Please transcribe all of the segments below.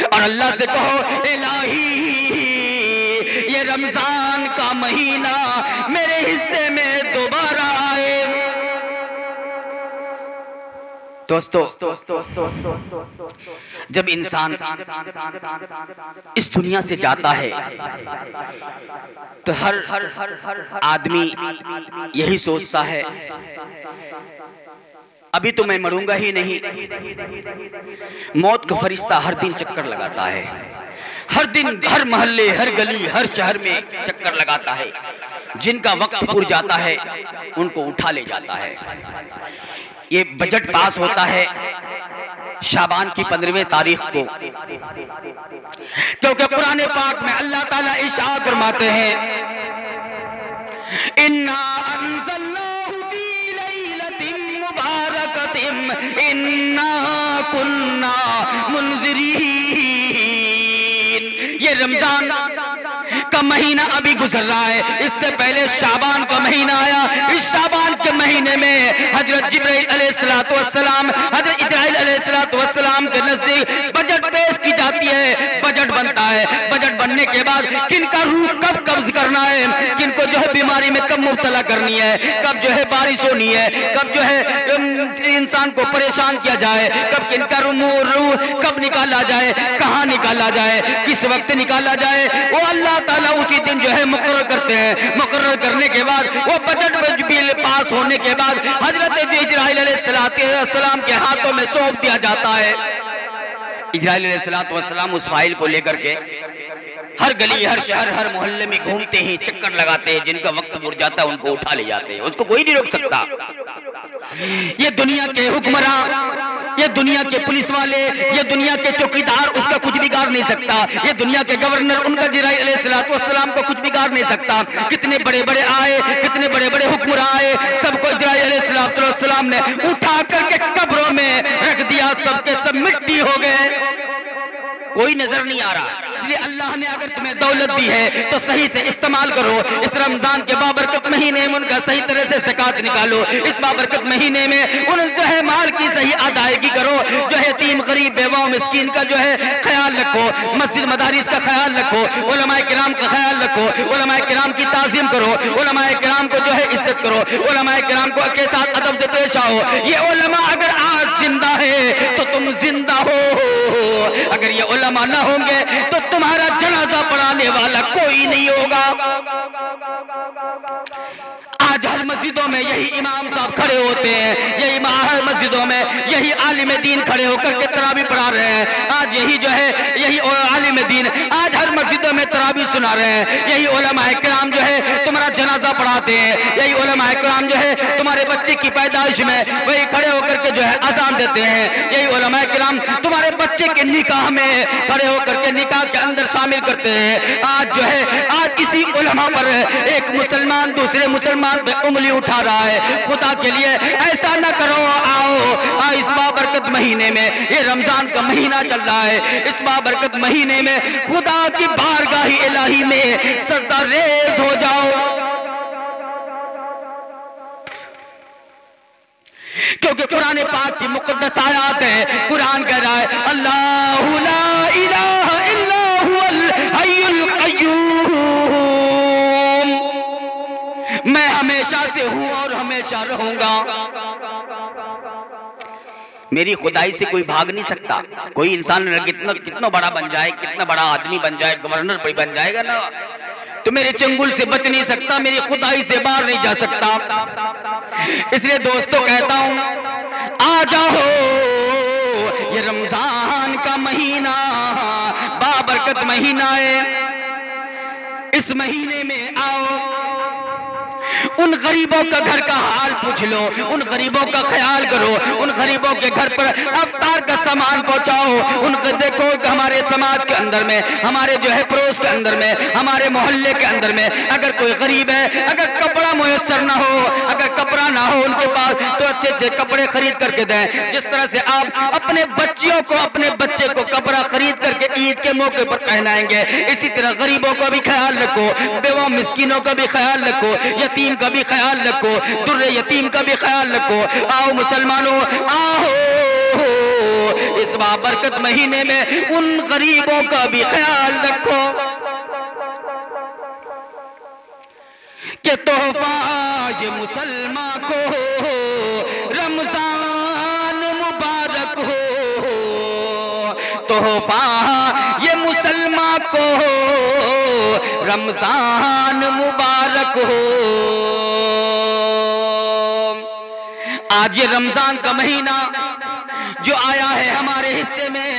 और अल्लाह से कहो इलाही ये रमजान का महीना मेरे हिस्से में दोबारा आए। दोस्तों, जब इंसान इस दुनिया से जाता है तो हर आदमी यही सोचता है अभी तो मैं मरूंगा ही नहीं। मौत का फरिश्ता हर दिन चक्कर लगाता है, हर दिन, हर मोहल्ले, हर गली, हर शहर में चक्कर लगाता है। जिनका वक्त पूरा जाता है उनको उठा ले जाता है। ये बजट पास होता है शाबान की 15वीं तारीख को, क्योंकि कुरान पाक में अल्लाह ताला इरशाद फरमाते हैं इन्ना अंज़लनाहु फी लैलतिन मुबारकतिन इन्ना कुन्ना मुनज़िरीन। ये रमजान का महीना अभी गुजर रहा है, इससे पहले शाबान का महीना आया। इस शाबान के महीने में हजरत जिब्राइल अलैहिस्सलातु वस्सलाम, हजरत इजराइल अलैहिस्सलातु वस्सलाम के नजदीक बजट पेश की जाती है, बजट बनता है। बजट बनने के बाद किनका रूह कब कब्ज करना है, किनको जो है बीमारी में कब मुब्तला करनी है, कब जो है बारिश होनी है, कब जो है इंसान को परेशान किया जाए, कब किनका रूह कब निकाला जाए, कहाँ निकाला जाए, किस वक्त निकाला जाए, वो अल्लाह ताला उसी दिन जो है मुकर्रर करते हैं। मुकर्रर करने के बाद वो बजट बिल पास होने के बाद हजरत इजराइल अलैहिस्सलाम के हाथों में सौंप दिया जाता है। इजराइल अलैहिस्सलाम उस फाइल को लेकर के हर गली, हर शहर, हर मोहल्ले में घूमते हैं, चक्कर लगाते हैं। जिनका वक्त पूरा जाता है उनको उठा ले जाते हैं, उसको कोई नहीं रोक सकता। ये दुनिया के हुक्मरान, ये दुनिया के पुलिस वाले, ये दुनिया के चौकीदार उसका कुछ बिगाड़ नहीं सकता। ये दुनिया के गवर्नर उनका जिब्राइल अलैहिस्सलाम को कुछ बिगाड़ नहीं सकता। कितने बड़े बड़े आए, कितने बड़े बड़े हुक्मरान आए, सबको जिब्राइल अलैहिस्सलाम ने उठा करके कब्रों में रख दिया। सबके सब मिट्टी हो गए, कोई नजर नहीं आ रहा। इसलिए अल्लाह ने अगर तुम्हें दौलत दी है तो सही से इस्तेमाल करो। इस रमजान के बाबरकत महीने में उनका सही तरह से ज़कात निकालो। इस बाबरकत महीने में उन जो है माल की सही अदायगी करो। जो है यतीम, गरीब, बेवा, मिस्कीन का जो है ख्याल रखो। मस्जिद मदारिस का ख्याल रखो। उलमाए किराम का ख्याल रखो। उलमाए किराम की ताज़ीम करो। उलमाए किराम को जो है इज्जत करो। उलमाए किराम को के साथ अदब से पेश आओ। ये उलमा अगर आज जिंदा है तो तुम जिंदा हो। अगर ये उलमा ना होंगे तो तुम्हारा जनाजा पढ़ाने वाला कोई नहीं होगा। आज हर मस्जिदों में यही इमाम साहब खड़े होते हैं, यही हर मस्जिदों में यही आलिम दीन खड़े होकर के तरावी पढ़ा रहे हैं। आज यही जो है यही आलिम दीन आज हर मस्जिदों में तरावी सुना रहे हैं। यही उलमाए किराम जो है तुम्हारा जनाजा पढ़ाते हैं। यही उलमाए किराम जो है तुम्हारे बच्चे की पैदाइश में वही खड़े होकर के जो है अजान देते हैं। यही उलमाए किराम तुम्हारे बच्चे के निकाह में खड़े होकर के निकाह के अंदर शामिल करते हैं। आज जो है आज इसी उलमा पर एक मुसलमान दूसरे मुसलमान पे उंगली उठा रहा है। खुदा के लिए ऐसा न करो। आओ इस बाबरकत महीने में, ये रमजान का महीना चल रहा है, इस बाबरकत महीने में खुदा की बारगाह इलाही में सदा रेज हो जाओ। क्योंकि कुरान पाक की मुक़द्दस आयत है। कुरान कह रहा है अल्लाहु ला इलाहा इल्ला हुवल हय्युल क़य्यूम, मैं हमेशा से हूं और हमेशा रहूंगा। मेरी खुदाई से कोई भाग नहीं सकता। कोई इंसान कितना बड़ा बन जाए, कितना बड़ा आदमी बन जाए, गवर्नर भी बन जाएगा ना, तो मेरे चंगुल से बच नहीं सकता, मेरी खुदाई से बाहर नहीं जा सकता। इसलिए दोस्तों कहता हूं आ जाओ, ये रमजान का महीना बाबरकत महीना है। इस महीने में आओ, उन गरीबों का घर का हाल पूछ लो, उन गरीबों का ख्याल करो, उन गरीबों के घर पर अफ्तार का सामान पहुंचाओ। उनको देखो कि हमारे समाज के अंदर में, हमारे जो है पड़ोस के अंदर में, हमारे मोहल्ले के अंदर में अगर कोई गरीब है, अगर कपड़ा मुयस्सर ना हो, अगर कपड़ा ना हो उनके पास, तो अच्छे अच्छे कपड़े खरीद करके दें। जिस तरह से आप अपने बच्चियों को, अपने बच्चे को कपड़ा खरीद करके ईद के मौके पर पहनाएंगे, इसी तरह गरीबों का भी ख्याल रखो, बेवा मिस्किनों का भी ख्याल रखो, यतीम का भी ख्याल रखो, दुर्रे यतीम का भी ख्याल रखो। आओ मुसलमानों, आओ इस बाबरकत महीने में उन गरीबों का भी ख्याल रखो कि तोहफा ये मुसलमान को रमजान मुबारक हो, तोहफा ये मुसलमान को रमजान मुबारक हो। आज ये रमजान का महीना जो आया है हमारे हिस्से में,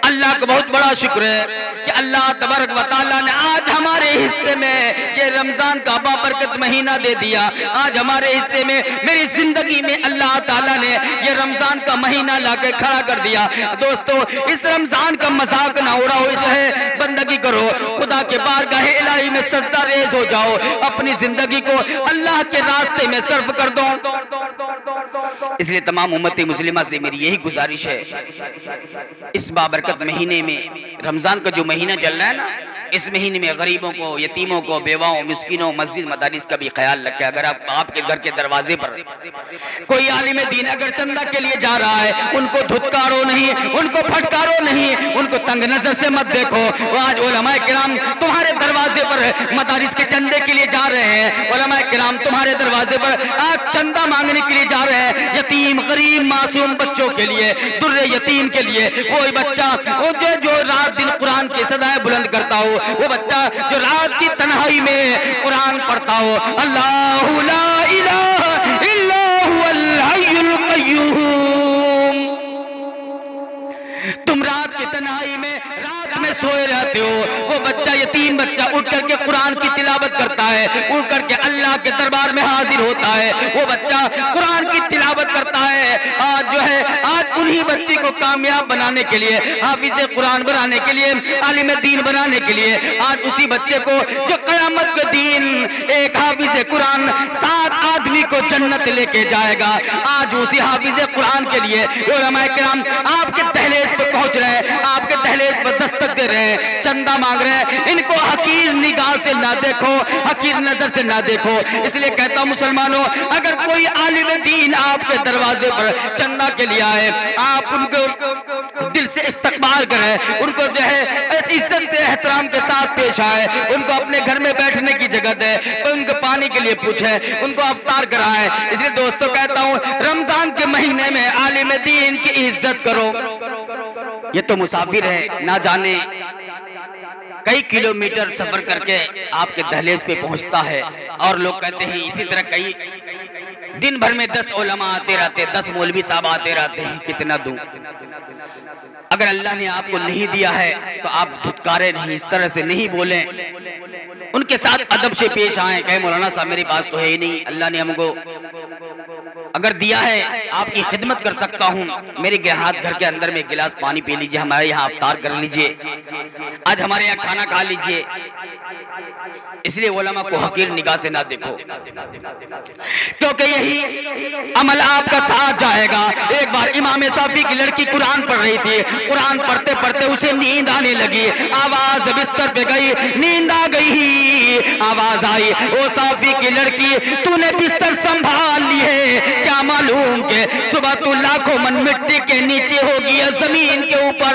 अल्लाह का बहुत बड़ा शुक्र है कि अल्लाह तबारक व तआला ने आज हमारे हिस्से में ये रमजान का बाबरकत महीना दे दिया। आज हमारे हिस्से में, मेरी जिंदगी में अल्लाह ताला ने ये रमजान का महीना लाके खड़ा कर दिया। दोस्तों, इस रमजान का मजाक ना उड़ाओ, इसे बंदगी करो, खुदा के बारगाह इलाही में सजदा रेज हो जाओ, अपनी जिंदगी को अल्लाह के रास्ते में सर्फ कर दो। इसलिए तमाम उम्मती मुस्लिमा से मेरी यही गुजारिश है, इस बाबरकत महीने में, रमजान का जो महीना चल रहा है ना, इस महीने में गरीबों को, यतीमों को, बेवाओं, मिस्किनों, मस्जिद मदारिस का भी ख्याल रखें। अगर आपके घर के दरवाजे पर कोई आलिम दीन अगर चंदा के लिए जा रहा है, उनको धुतकारो नहीं, उनको फटकारो नहीं, उनको तंग नजर से मत देखो। आज उलमाए किराम तुम्हारे दरवाजे पर मदारिस के चंदे के लिए जा रहे हैं, उलमाए किराम तुम्हारे दरवाजे पर आज चंदा मांगने के लिए जा रहे हैं, यतीम गरीब मासूम बच्चों के लिए, दुर्रे यतीम के लिए। वो बच्चा जो रात दिन कुरान की सदाएं बुलंद करता हो, वो बच्चा जो रात की तन्हाई में कुरान पढ़ता हो, अल्लाहु ला इलाहा इल्ला हुवल हय्युल क़य्यूम। तुम रात की तन्हाई में, रात में सोए रहते हो, वो बच्चा, यतीम बच्चा उठ करके कुरान की तिलावत करता है, उठ करके अल्लाह के दरबार में हाजिर होता है, वो बच्चा कुरान की तिलावत करता है। आज जो है, आज उन्हीं बच्चे को कामयाब बनाने के लिए, हाफिज कुरान बनाने के लिए, आलिम दीन बनाने के लिए, आज उसी बच्चे को जो क़यामत के दिन एक हाफिज कुरान 7 आदमी को जन्नत लेके जाएगा, आज उसी हाफिज कुरान के लिए उलमाए किराम आपके दहलीज पे पहुंच रहे हैं, आपके दहलीज पर दस्तक दे रहे हैं, चंदा मांग रहे हैं। इनको हकीर निगाह से ना देखो, हकीर नजर से ना देखो। इसलिए कहता हूं मुसलमानों, अगर कोई आलिम दीन आपके दरवाजे पर चंदा के लिए आए, आप उनको दिल से इस्तकबाल करें, उनको जो है इज्जत एहतराम के साथ पेश आए, उनको अपने घर में बैठने की जगह दे, उनको पानी के लिए पूछे, उनको अफ्तार कराए। इसलिए दोस्तों कहता हूं, रमजान के महीने में आलिम दीन की इज्जत करो। ये तो मुसाफिर है, ना जाने कई किलोमीटर सफर करके आपके दहलीज पे पहुंचता है, और लोग कहते हैं इसी तरह कई दिन भर में 10 उलमा आते रहते, 10 मौलवी साहब आते रहते हैं, कितना दूं। अगर अल्लाह ने आपको नहीं दिया है तो आप धुतकारे नहीं, इस तरह से नहीं बोले, उनके साथ अदब से पेश आए, कहे मौलाना साहब मेरे पास तो है ही नहीं, अल्लाह ने हमको अगर दिया है, आपकी खिदमत कर सकता हूँ, मेरे हाथ घर के अंदर में एक गिलास पानी पी लीजिए, हमारे यहाँ अफ्तार कर लीजिए, आज हमारे यहाँ खाना खा लीजिए। इसलिए उलमा को हकीर निगाह से ना देखो, क्योंकि यही अमल आपका साथ जाएगा। एक बार इमाम साफी की लड़की कुरान पढ़ रही थी, कुरान पढ़ते पढ़ते उसे नींद आने लगी, आवाज बिस्तर पे गई, नींद आ गई, आवाज आई, ओ साफी की लड़की तूने बिस्तर संभाल ली है, क्या मालूम के सुबह तू लाखों मन मिट्टी के नीचे होगी या जमीन के ऊपर।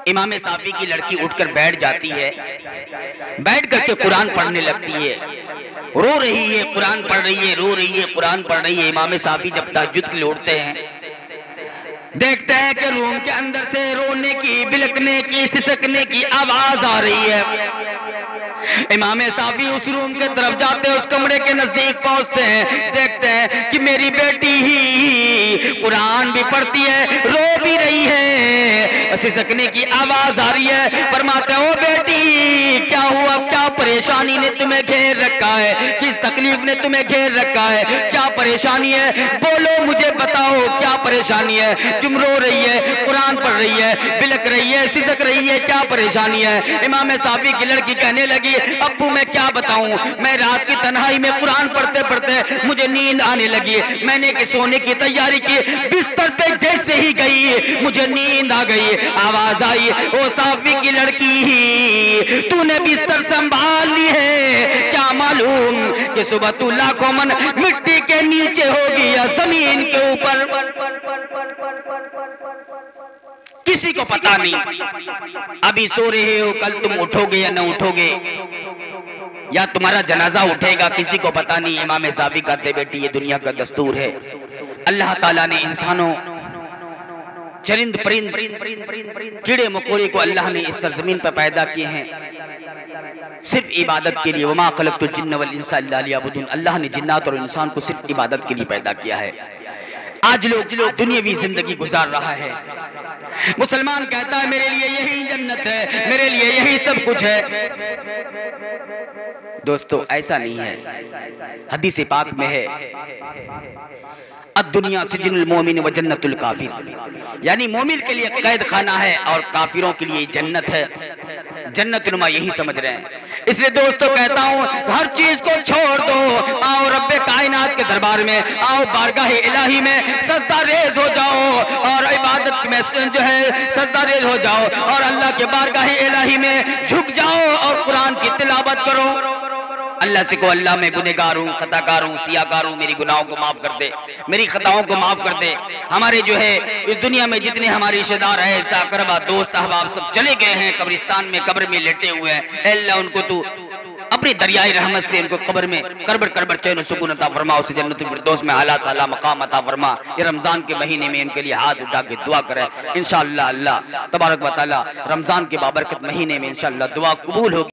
इमाम साफी की लड़की उठकर बैठ जाती है, बैठ करके कुरान पढ़ने लगती है, रो रही है, कुरान पढ़ रही है, रो रही है, कुरान पढ़ रही है। इमाम साफी जब तहज्जुद के लिए उठते हैं, देखते हैं कि रूम के अंदर से रोने की, बिलकने की, सिसकने की आवाज आ रही है। इमाम साफी उस रूम के तरफ जाते हैं, उस कमरे के नजदीक पहुंचते हैं, देखते हैं कि मेरी बेटी ही कुरान भी पढ़ती है, रो भी रही है, सिसकने की आवाज आ रही है। फरमाते हैं, ओ बेटी क्या हुआ, क्या परेशानी ने तुम्हें घेर रखा है, किस तकलीफ ने तुम्हें घेर रखा है, क्या परेशानी है, बोलो मुझे बताओ क्या परेशानी है, तुम रो रही है, कुरान पढ़ रही है, बिलक रही है, सिसक रही है, क्या परेशानी है? इमाम साफी की लड़की कहने लगी, अब्बू मैं क्या बताऊं, मैं रात की तन्हाई में कुरान पढ़ते पढ़ते मुझे नींद आने लगी। मैंने कि सोने की तैयारी की, बिस्तर पे जैसे ही गई मुझे नींद आ गई। आवाज आई, ओ साफी की लड़की, तूने बिस्तर संभाल ली है, क्या मालूम कि सुबह तू लाखों मन मिट्टी के नीचे होगी या जमीन के ऊपर, किसी को पता नहीं। अभी सो रहे हो, कल तुम उठोगे या न उठोगे, या तुम्हारा जनाजा उठेगा, किसी को पता नहीं। इमाम साफी कहते बेटी ये दुनिया का दस्तूर है। अल्लाह ताला ने इंसानों, चरिंद परिंद, कीड़े मकोड़े को अल्लाह ने इस सरजमीन पर पैदा किए हैं सिर्फ इबादत के लिए। वमा खलक़तुल जिन्न वल इंसा इल्ला लियअबुदून। अल्लाह ने जिन्नात और इंसान को सिर्फ इबादत के लिए पैदा किया है। आज लोग दुनियावी जिंदगी गुजार रहा है। मुसलमान कहता है मेरे लिए यही जन्नत है, मेरे लिए यही सब कुछ है। दोस्तों ऐसा नहीं है। हदीस पाक में है, दुनिया सिजनुल मोमिन व जन्नतुल काफिर, यानी मोमिन के लिए कैद खाना है और काफिरों के लिए जन्नत है। जन्नत नुमा यही समझ रहे हैं। इसलिए दोस्तों कहता हूँ हर चीज को छोड़ दो, आओ रब्बे कायनात के दरबार में, आओ बारगाह इलाही में सजदा रेज हो जाओ और इबादत में जो है सजदा रेज हो जाओ और अल्लाह के बारगाह इलाही में झुक जाओ और कुरान की तिलावत करो। अल्लाह से को अल्लाह मैं गुनहगार हूँ, खताकार हूँ, सियाकार हूँ, मेरी गुनाहों को माफ कर दे, मेरी खताओं को माफ कर दे। हमारे जो है इस दुनिया में जितने हमारे रिश्तेदार है, अकरबा, दोस्त, अहबाब सब चले गए हैं कब्रिस्तान में, कब्र में लेटे हुए हैं। अल्लाह उनको तू अपनी दरियाई रहमत से इनको कब्र में करबर चैन सुकून अता फरमा, उसे जन्नतुल फिरदौस में आला साला मकाम अता फरमा। ये रमजान के महीने में इनके लिए हाथ उठा के दुआ करें। इंशाअल्लाह अल्लाह तबारक व तआला रमजान के बाबरकत महीने में इंशाअल्लाह दुआ कबूल होगी।